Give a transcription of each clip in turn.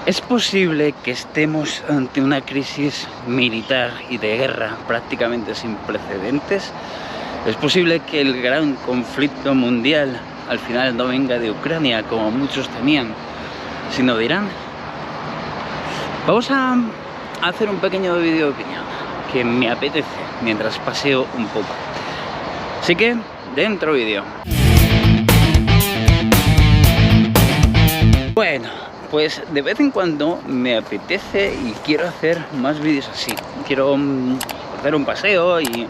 Es posible que estemos ante una crisis militar y de guerra prácticamente sin precedentes. Es posible que el gran conflicto mundial al final no venga de Ucrania, como muchos temían, sino de Irán. Vamos a hacer un pequeño vídeo de opinión que me apetece mientras paseo un poco. Así que, dentro vídeo. Bueno, pues de vez en cuando me apetece y quiero hacer más vídeos así. Quiero hacer un paseo y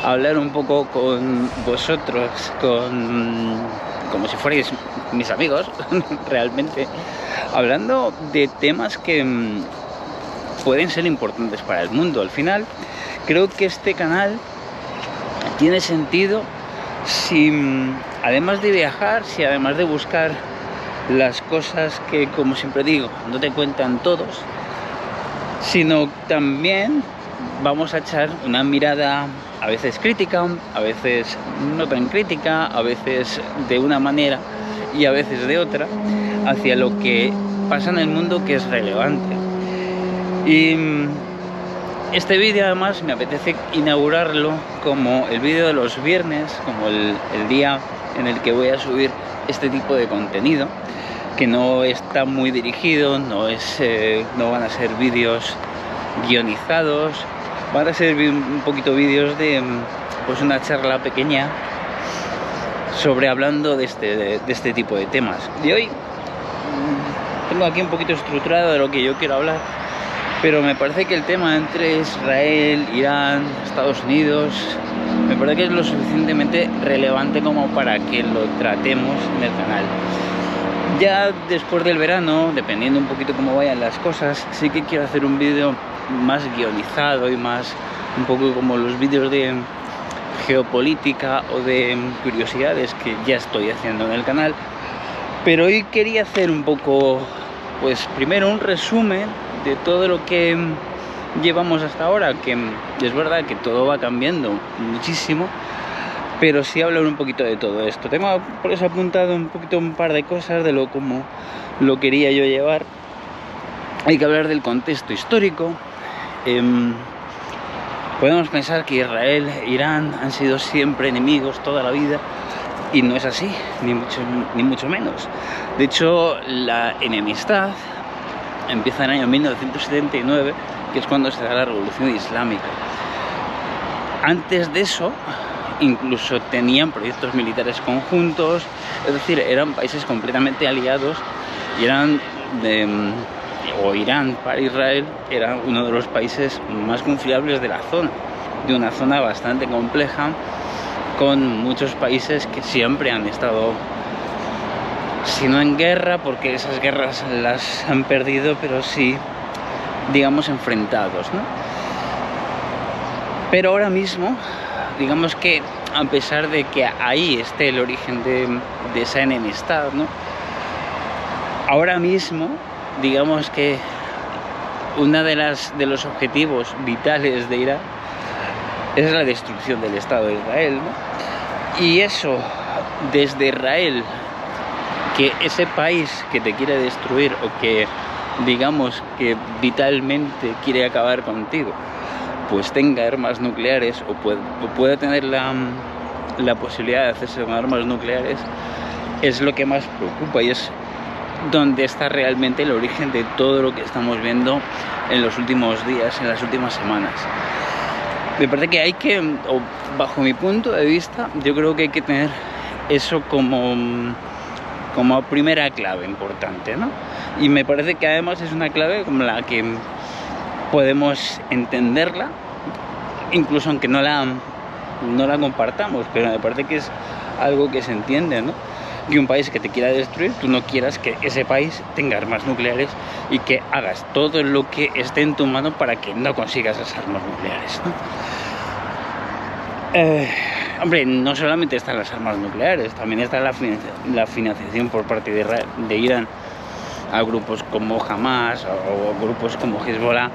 hablar un poco con vosotros, como si fuerais mis amigos, realmente, hablando de temas que pueden ser importantes para el mundo. Al final, creo que este canal tiene sentido si, además de viajar, si además de buscar las cosas que, como siempre digo, no te cuentan todos, sino también vamos a echar una mirada a veces crítica, a veces no tan crítica, a veces de una manera y a veces de otra, hacia lo que pasa en el mundo que es relevante. Y este vídeo además me apetece inaugurarlo como el vídeo de los viernes, como el día en el que voy a subir este tipo de contenido, que no está muy dirigido, no van a ser vídeos guionizados, van a ser un poquito vídeos de pues una charla pequeña sobre hablando de este tipo de temas. Y hoy tengo aquí un poquito estructurado de lo que yo quiero hablar, pero me parece que el tema entre Israel, Irán, Estados Unidos, me parece que es lo suficientemente relevante como para que lo tratemos en el canal. Ya después del verano, dependiendo un poquito cómo vayan las cosas, sí que quiero hacer un vídeo más guionizado y más un poco como los vídeos de geopolítica o de curiosidades que ya estoy haciendo en el canal. Pero hoy quería hacer un poco, pues primero un resumen de todo lo que llevamos hasta ahora, que es verdad que todo va cambiando muchísimo, pero sí hablar un poquito de todo esto. Tengo por eso apuntado un par de cosas de cómo lo quería yo llevar. Hay que hablar del contexto histórico. Podemos pensar que Israel e Irán han sido siempre enemigos toda la vida, y no es así, ni mucho menos. De hecho, la enemistad empieza en el año 1979, que es cuando se da la Revolución Islámica. Antes de eso, incluso tenían proyectos militares conjuntos, es decir, eran países completamente aliados y Irán para Israel era uno de los países más confiables de la zona, de una zona bastante compleja, con muchos países que siempre han estado, si no en guerra, porque esas guerras las han perdido, pero sí, digamos, enfrentados, ¿no? Pero ahora mismo, digamos que a pesar de que ahí esté el origen de esa enemistad, ¿no? Ahora mismo, digamos que uno de los objetivos vitales de Irán es la destrucción del Estado de Israel, ¿no? Y eso, desde Israel, que ese país que te quiere destruir o que, digamos, que vitalmente quiere acabar contigo, pues tenga armas nucleares o pueda tener la posibilidad de hacerse con armas nucleares, es lo que más preocupa y es donde está realmente el origen de todo lo que estamos viendo en los últimos días, en las últimas semanas. Me parece que hay que, o bajo mi punto de vista, yo creo que hay que tener eso como primera clave importante, ¿no? Y me parece que además es una clave como la que podemos entenderla, incluso aunque no la compartamos, pero me parece que es algo que se entiende, ¿no? Que un país que te quiera destruir, tú no quieras que ese país tenga armas nucleares y que hagas todo lo que esté en tu mano para que no consigas esas armas nucleares, ¿no? Hombre, no solamente están las armas nucleares, también está la financiación por parte de Irán a grupos como Hamas o grupos como Hezbollah,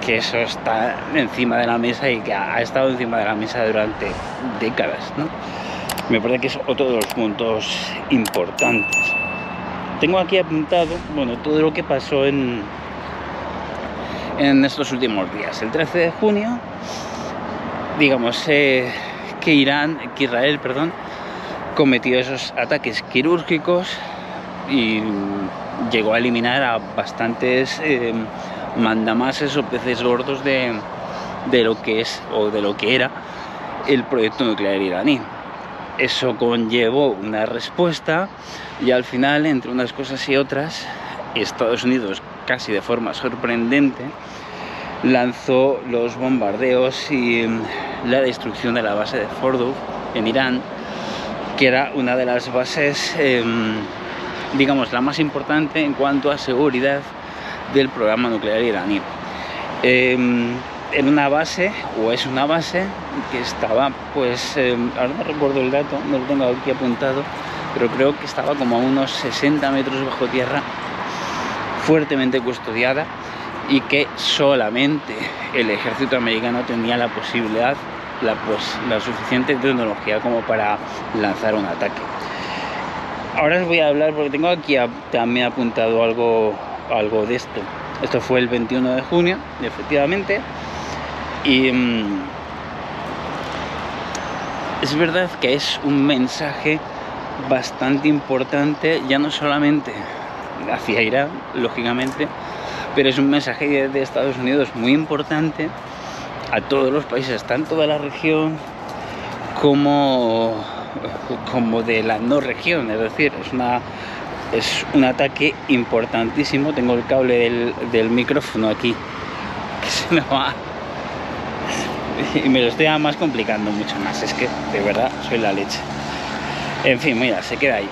que eso está encima de la mesa y que ha estado encima de la mesa durante décadas, ¿no? Me parece que es otro de los puntos importantes. tengo aquí apuntado, bueno, todo lo que pasó en estos últimos días. El 13 de junio, digamos, que Israel, cometió esos ataques quirúrgicos y llegó a eliminar a bastantes mandamases o peces gordos de lo que es o de lo que era el proyecto nuclear iraní. Eso conllevó una respuesta y al final, entre unas cosas y otras, Estados Unidos, casi de forma sorprendente, lanzó los bombardeos y la destrucción de la base de Fordow en Irán, que era una de las bases, digamos, la más importante en cuanto a seguridad del programa nuclear iraní. En una base, o es una base, que estaba, pues, ahora no recuerdo el dato, no lo tengo aquí apuntado, pero creo que estaba como a unos 60 metros bajo tierra, fuertemente custodiada, y que solamente el ejército americano tenía la posibilidad, la suficiente tecnología como para lanzar un ataque. Ahora os voy a hablar, porque tengo aquí también apuntado algo de esto. Esto fue el 21 de junio, efectivamente. Y es verdad que es un mensaje bastante importante, ya no solamente hacia Irán, lógicamente, pero es un mensaje de Estados Unidos muy importante a todos los países, tanto de la región como de la no región. Es decir, es un ataque importantísimo. Tengo el cable del micrófono aquí, que se me va y me lo estoy más complicando mucho más. Es que de verdad soy la leche. En fin, mira, se queda ahí.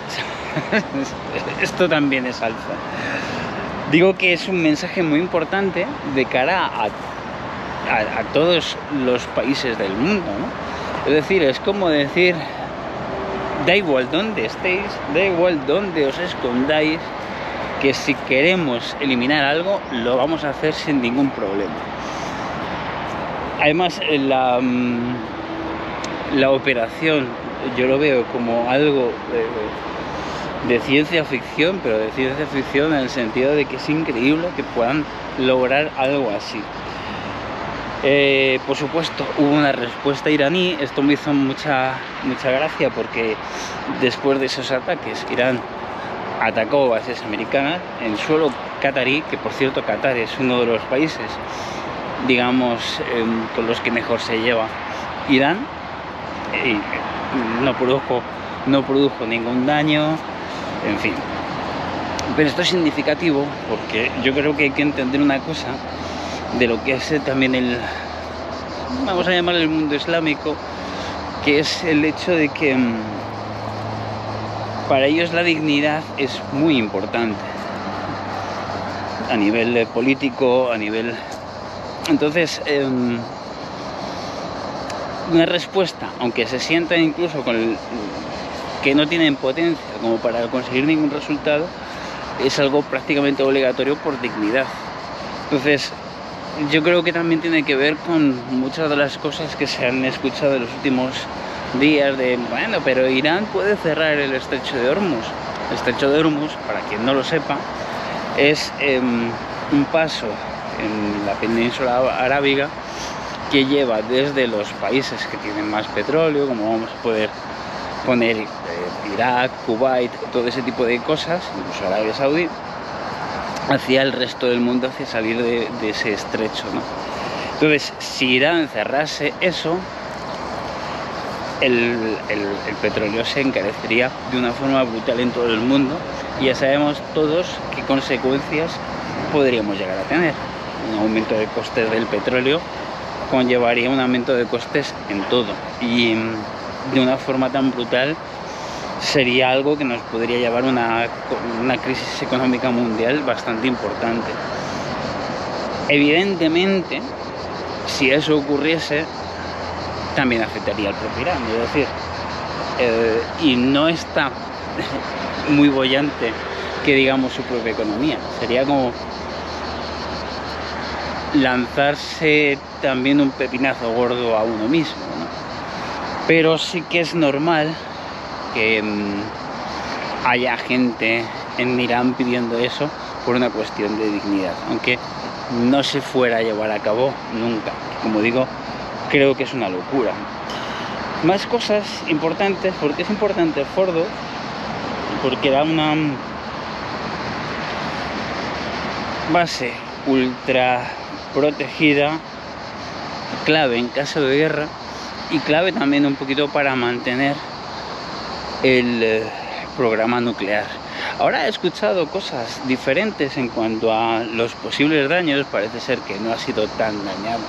Esto también es alfa. Digo que es un mensaje muy importante de cara a todos los países del mundo, ¿no? Es decir, es como decir, da igual dónde estéis, da igual dónde os escondáis, que si queremos eliminar algo, lo vamos a hacer sin ningún problema. Además, la operación yo lo veo como algo de ciencia ficción, pero de ciencia ficción en el sentido de que es increíble que puedan lograr algo así. Por supuesto, hubo una respuesta iraní. Esto me hizo mucha gracia, porque después de esos ataques, Irán atacó bases americanas en suelo catarí, que por cierto Qatar es uno de los países, digamos, con los que mejor se lleva Irán, y no produjo ningún daño, en fin. Pero esto es significativo porque yo creo que hay que entender una cosa de lo que es también vamos a llamarlo el mundo islámico, que es el hecho de que para ellos la dignidad es muy importante a nivel político, a nivel... Entonces, una respuesta, aunque se sientan incluso que no tienen potencia como para conseguir ningún resultado, es algo prácticamente obligatorio por dignidad. Entonces, yo creo que también tiene que ver con muchas de las cosas que se han escuchado en los últimos días de, bueno, pero Irán puede cerrar el estrecho de Hormuz. El estrecho de Hormuz, para quien no lo sepa, es un paso en la península arábiga que lleva desde los países que tienen más petróleo, como vamos a poder poner Irak, Kuwait, todo ese tipo de cosas, incluso Arabia Saudí, hacia el resto del mundo, hacia salir de ese estrecho, ¿no? Entonces, si Irán cerrase eso, el petróleo se encarecería de una forma brutal en todo el mundo, y ya sabemos todos qué consecuencias podríamos llegar a tener. Un aumento de costes del petróleo conllevaría un aumento de costes en todo, y de una forma tan brutal sería algo que nos podría llevar a una crisis económica mundial bastante importante. Evidentemente, si eso ocurriese, también afectaría al propio Irán, es decir, y no está muy boyante que digamos su propia economía. Sería como lanzarse también un pepinazo gordo a uno mismo, ¿no? Pero sí que es normal que haya gente en Irán pidiendo eso por una cuestión de dignidad, aunque no se fuera a llevar a cabo nunca. Como digo, creo que es una locura. Más cosas importantes, porque es importante Fordo, porque da una base ultra protegida, clave en caso de guerra y clave también un poquito para mantener el programa nuclear. Ahora he escuchado cosas diferentes en cuanto a los posibles daños. Parece ser que no ha sido tan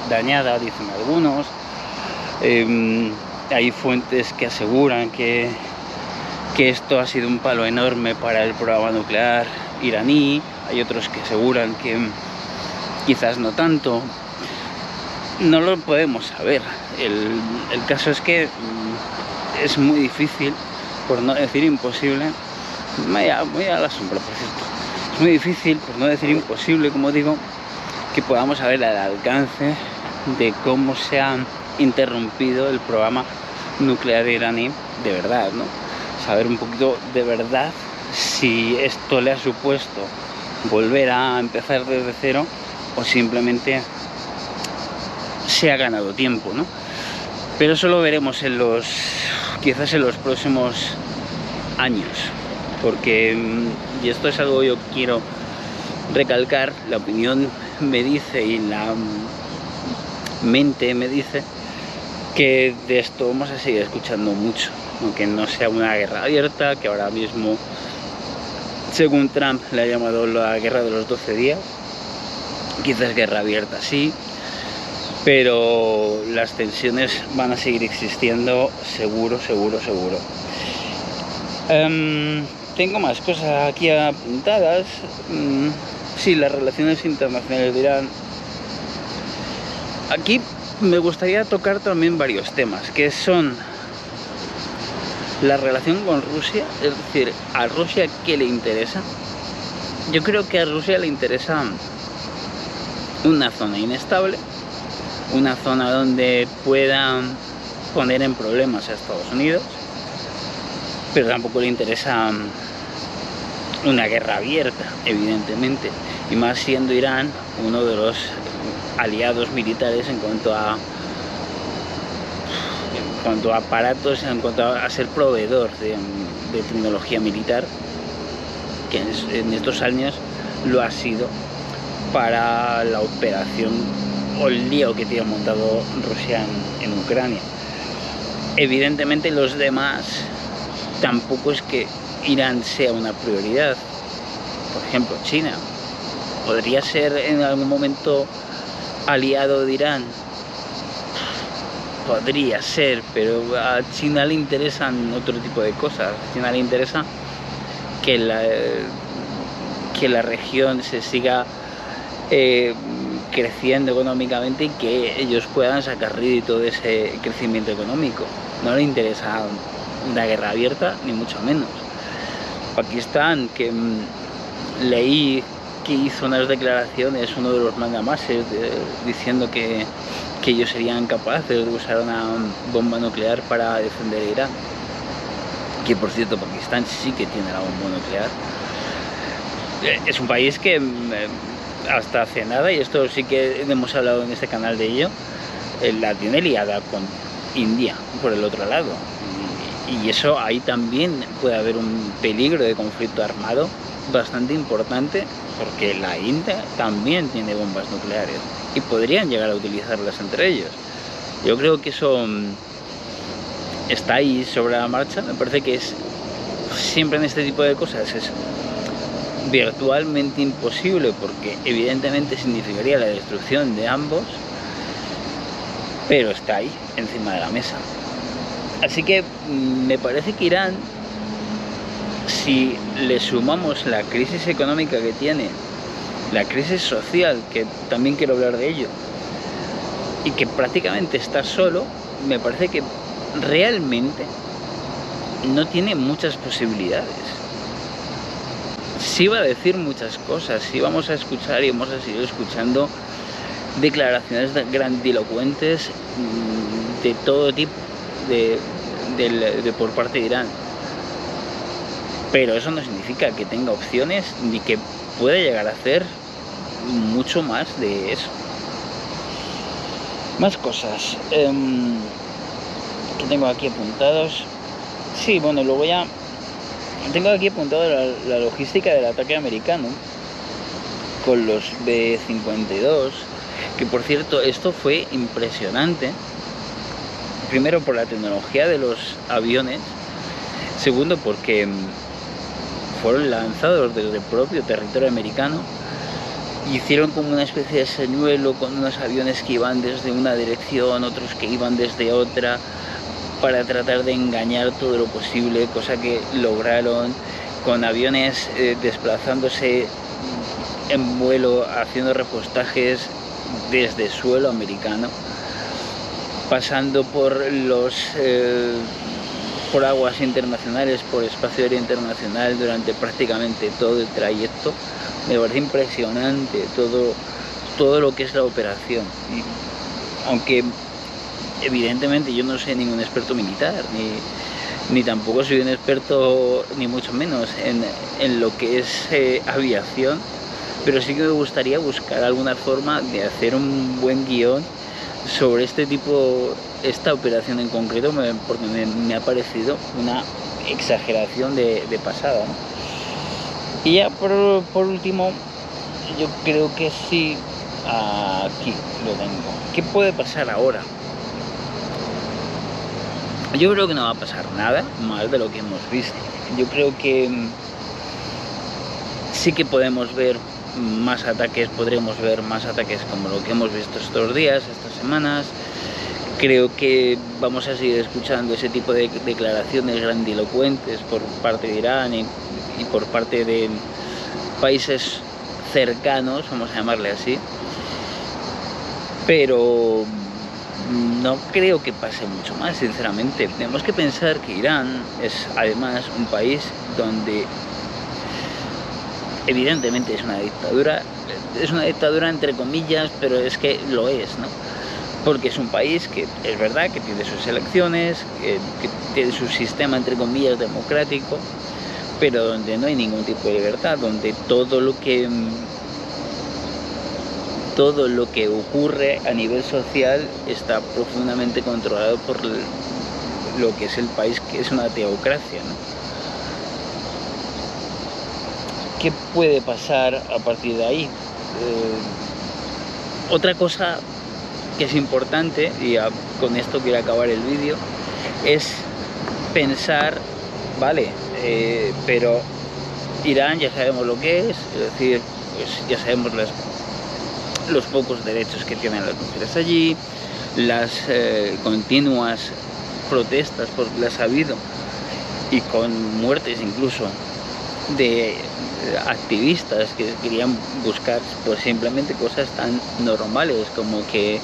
dañada, dicen algunos. Hay fuentes que aseguran que esto ha sido un palo enorme para el programa nuclear iraní. Hay otros que aseguran que quizás no tanto. No lo podemos saber. El caso es que es muy difícil, por no decir imposible. Voy a la sombra, por cierto. Es muy difícil, por no decir imposible, como digo, que podamos saber el alcance de cómo se ha interrumpido el programa nuclear iraní de verdad, ¿no? Saber un poquito de verdad si esto le ha supuesto volver a empezar desde cero o simplemente se ha ganado tiempo, ¿no? Pero eso lo veremos quizás en los próximos años, porque, y esto es algo que yo quiero recalcar, la opinión me dice y la mente me dice que de esto vamos a seguir escuchando mucho, aunque no sea una guerra abierta, que ahora mismo, según Trump, le ha llamado la guerra de los 12 días, quizás guerra abierta sí, pero las tensiones van a seguir existiendo seguro. Tengo más cosas aquí apuntadas. Sí, las relaciones internacionales de Irán. Aquí me gustaría tocar también varios temas, que son la relación con Rusia, es decir, a Rusia ¿qué le interesa? Yo creo que a Rusia le interesa una zona inestable, una zona donde puedan poner en problemas a Estados Unidos, pero tampoco le interesa una guerra abierta, evidentemente, y más siendo Irán uno de los aliados militares en cuanto a aparatos, en cuanto a ser proveedor de tecnología militar, que en estos años lo ha sido para la operación o el lío que tiene montado Rusia en Ucrania. Evidentemente los demás tampoco es que Irán sea una prioridad. Por ejemplo, China podría ser en algún momento aliado de Irán, podría ser, pero a China le interesan otro tipo de cosas. A China le interesa que la región se siga creciendo económicamente y que ellos puedan sacar rédito de ese crecimiento económico. No le interesa una guerra abierta, ni mucho menos. Pakistán, que leí que hizo unas declaraciones, uno de los mandamases, diciendo que ellos serían capaces de usar una bomba nuclear para defender a Irán. Que por cierto, Pakistán sí que tiene la bomba nuclear. Es un país que hasta hace nada, y esto sí que hemos hablado en este canal de ello, la tiene liada con India por el otro lado. Y eso ahí también puede haber un peligro de conflicto armado bastante importante, porque la India también tiene bombas nucleares y podrían llegar a utilizarlas entre ellos. Yo creo que eso está ahí sobre la marcha. Me parece que es siempre en este tipo de cosas es virtualmente imposible, porque evidentemente significaría la destrucción de ambos, pero está ahí encima de la mesa. Así que me parece que Irán, si le sumamos la crisis económica que tiene, la crisis social, que también quiero hablar de ello, y que prácticamente está solo, me parece que realmente no tiene muchas posibilidades. Sí va a decir muchas cosas, sí vamos a escuchar y vamos a seguir escuchando declaraciones grandilocuentes de todo tipo, de por parte de Irán. pero eso no significa que tenga opciones ni que pueda llegar a hacer mucho más de eso. Más cosas que tengo aquí apuntados. Sí, bueno, luego ya tengo aquí apuntado la logística del ataque americano con los B-52, que por cierto esto fue impresionante. Primero por la tecnología de los aviones, segundo porque fueron lanzados desde el propio territorio americano. Hicieron como una especie de señuelo con unos aviones que iban desde una dirección, otros que iban desde otra, para tratar de engañar todo lo posible, cosa que lograron, con aviones desplazándose en vuelo, haciendo repostajes desde suelo americano, pasando por por aguas internacionales, por espacio aéreo internacional durante prácticamente todo el trayecto. Me parece impresionante todo lo que es la operación. Y aunque evidentemente yo no soy ningún experto militar, ni tampoco soy un experto, ni mucho menos, en lo que es aviación, pero sí que me gustaría buscar alguna forma de hacer un buen guión sobre esta operación en concreto, porque me ha parecido una exageración de pasada, ¿no? Y ya por último, yo creo que sí, aquí lo tengo. ¿Qué puede pasar ahora? Yo creo que no va a pasar nada más de lo que hemos visto. Yo creo que sí que podemos ver más ataques, podremos ver más ataques como lo que hemos visto estos días, estas semanas. Creo que vamos a seguir escuchando ese tipo de declaraciones grandilocuentes por parte de Irán y por parte de países cercanos, vamos a llamarle así, pero no creo que pase mucho más, sinceramente. Tenemos que pensar que Irán es además un país donde evidentemente es una dictadura entre comillas, pero es que lo es, ¿no? Porque es un país que es verdad que tiene sus elecciones, que tiene su sistema entre comillas democrático, pero donde no hay ningún tipo de libertad, donde todo lo que ocurre a nivel social está profundamente controlado por lo que es el país, que es una teocracia, ¿no? ¿Qué puede pasar a partir de ahí? Otra cosa que es importante, y con esto quiero acabar el vídeo, es pensar, vale, pero Irán ya sabemos lo que es decir, pues ya sabemos los pocos derechos que tienen las mujeres allí, las continuas protestas, porque las ha habido, y con muertes incluso de activistas que querían buscar pues simplemente cosas tan normales como que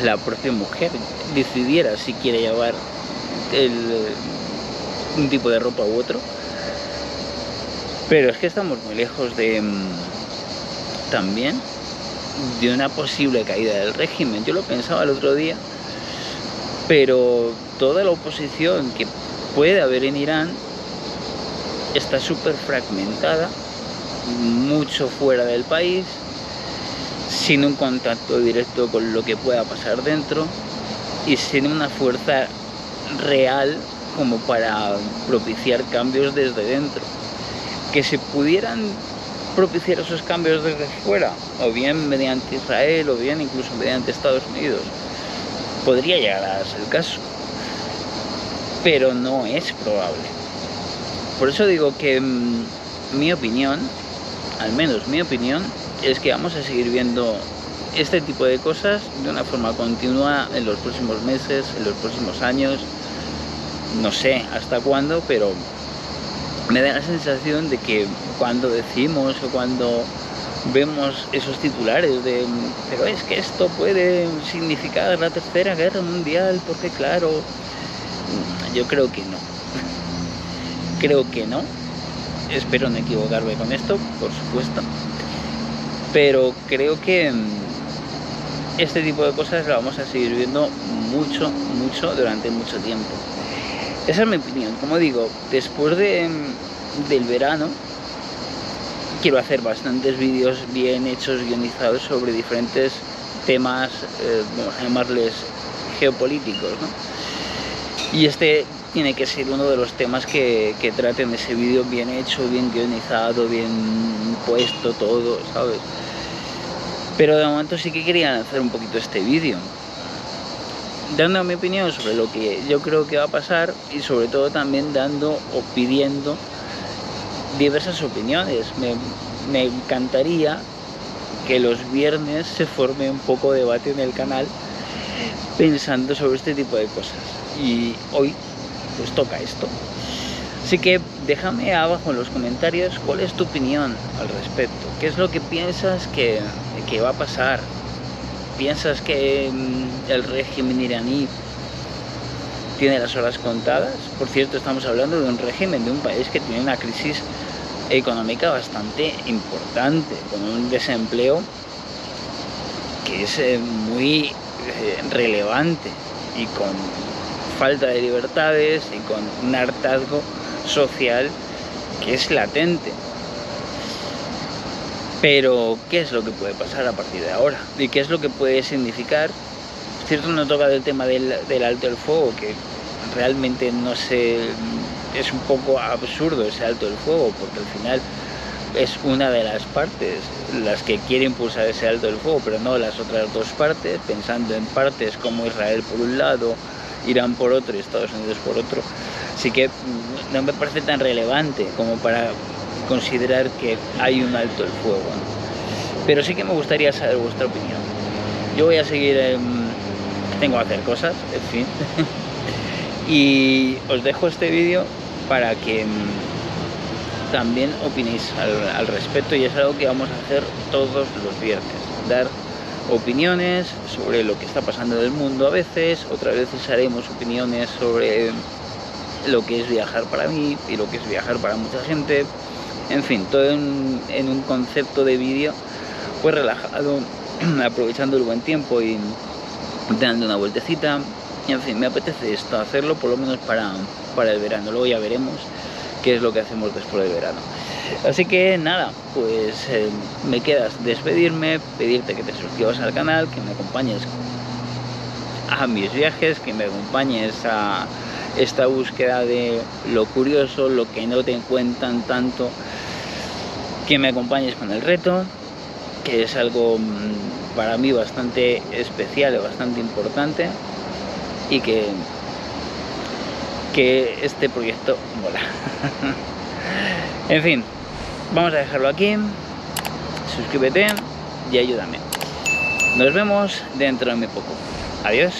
la propia mujer decidiera si quiere llevar un tipo de ropa u otro. Pero es que estamos muy lejos también de una posible caída del régimen. Yo lo pensaba el otro día, pero toda la oposición que puede haber en Irán está súper fragmentada, mucho fuera del país, sin un contacto directo con lo que pueda pasar dentro y sin una fuerza real como para propiciar cambios desde dentro. Que se pudieran propiciar esos cambios desde fuera, o bien mediante Israel, o bien incluso mediante Estados Unidos, podría llegar a ser el caso, pero no es probable. Por eso digo que mi opinión, al menos mi opinión, es que vamos a seguir viendo este tipo de cosas de una forma continua en los próximos meses, en los próximos años, no sé hasta cuándo, pero me da la sensación de que cuando decimos o cuando vemos esos titulares de pero es que esto puede significar la tercera guerra mundial, porque claro, yo creo que no. Creo que no. Espero no equivocarme con esto, por supuesto. Pero creo que este tipo de cosas lo vamos a seguir viendo mucho durante mucho tiempo. Esa es mi opinión. Como digo, después de del verano quiero hacer bastantes vídeos bien hechos, guionizados sobre diferentes temas, vamos a llamarles geopolíticos, ¿no? Y este tiene que ser uno de los temas que traten de ese vídeo bien hecho, bien guionizado, bien puesto todo, ¿sabes? Pero de momento sí que quería hacer un poquito este vídeo, dando mi opinión sobre lo que yo creo que va a pasar y sobre todo también dando o pidiendo diversas opiniones. Me encantaría que los viernes se forme un poco de debate en el canal pensando sobre este tipo de cosas, y hoy pues toca esto. Así que déjame abajo en los comentarios cuál es tu opinión al respecto, qué es lo que piensas que va a pasar. ¿Piensas que el régimen iraní tiene las horas contadas? Por cierto, estamos hablando de un régimen, de un país que tiene una crisis económica bastante importante, con un desempleo que es muy relevante, y con falta de libertades y con un hartazgo social que es latente. Pero, ¿qué es lo que puede pasar a partir de ahora? ¿Y qué es lo que puede significar? Cierto, no toca del tema del alto el fuego, que realmente no sé, es un poco absurdo ese alto el fuego, porque al final es una de las partes las que quiere impulsar ese alto el fuego, pero no las otras dos partes, pensando en partes como Israel por un lado, Irán por otro y Estados Unidos por otro. Así que no me parece tan relevante como para considerar que hay un alto el fuego, ¿no? Pero sí que me gustaría saber vuestra opinión. Yo voy a seguir, tengo que hacer cosas, en fin. Y os dejo este vídeo para que también opinéis al respecto, y es algo que vamos a hacer todos los viernes, dar opiniones sobre lo que está pasando en el mundo. A veces, otras veces haremos opiniones sobre lo que es viajar para mí y lo que es viajar para mucha gente. En fin, todo en un concepto de vídeo pues relajado, aprovechando el buen tiempo y dando una vueltecita. Y en fin, me apetece esto, hacerlo por lo menos para el verano. Luego ya veremos qué es lo que hacemos después del verano. Así que nada, pues me quedas despedirme, pedirte que te suscribas al canal, que me acompañes a mis viajes, que me acompañes a esta búsqueda de lo curioso, lo que no te cuentan tanto, que me acompañes con el reto, que es algo para mí bastante especial, bastante importante, y que este proyecto mola. En fin, vamos a dejarlo aquí. Suscríbete y ayúdame. Nos vemos dentro de muy poco. Adiós.